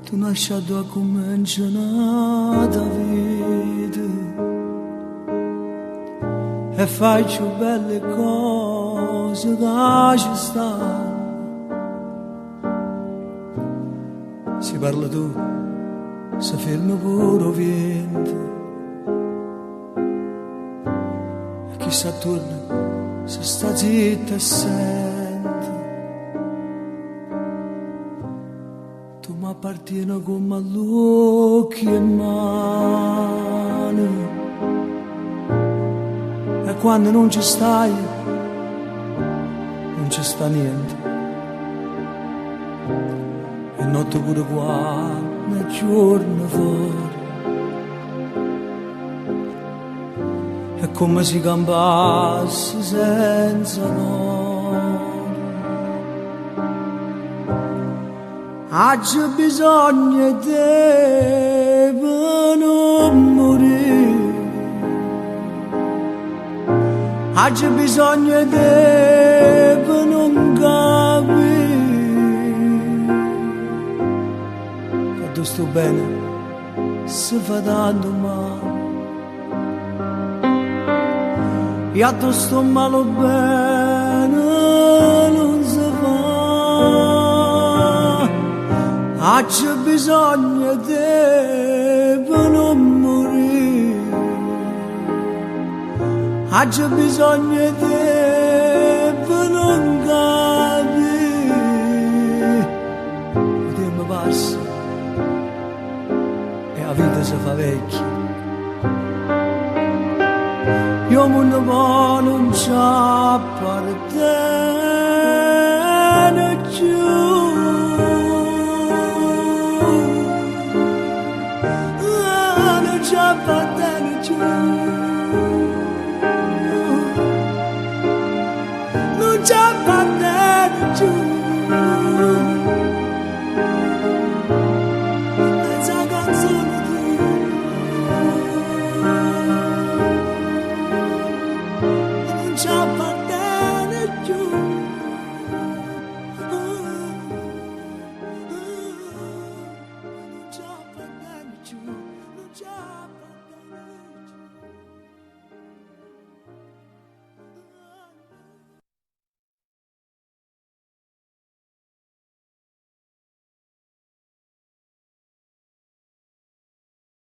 Tu nasciado a cominciare a vita e fai più belle cose che ci stanno. Si parla tu, si ferma pure vento e chissà torna se sta zitta e sente. Tu mi appartieni come all'occhio e mano, e quando non ci stai non ci sta niente. E notte pure quando è giorno fuori è come se campasse senza noi. Oggi bisogna di te per non morire, oggi bisogna di te per non capire che tu sto bene se fa tanto male, io tu sto male bene non si fa. Oggi bisogna di te per non morire, oggi bisogna di te per non capire. Il tempo passa e la vita si fa vecchia. Io mondo ma non ci appartiene più. Non appartiene più, non ci appartiene più.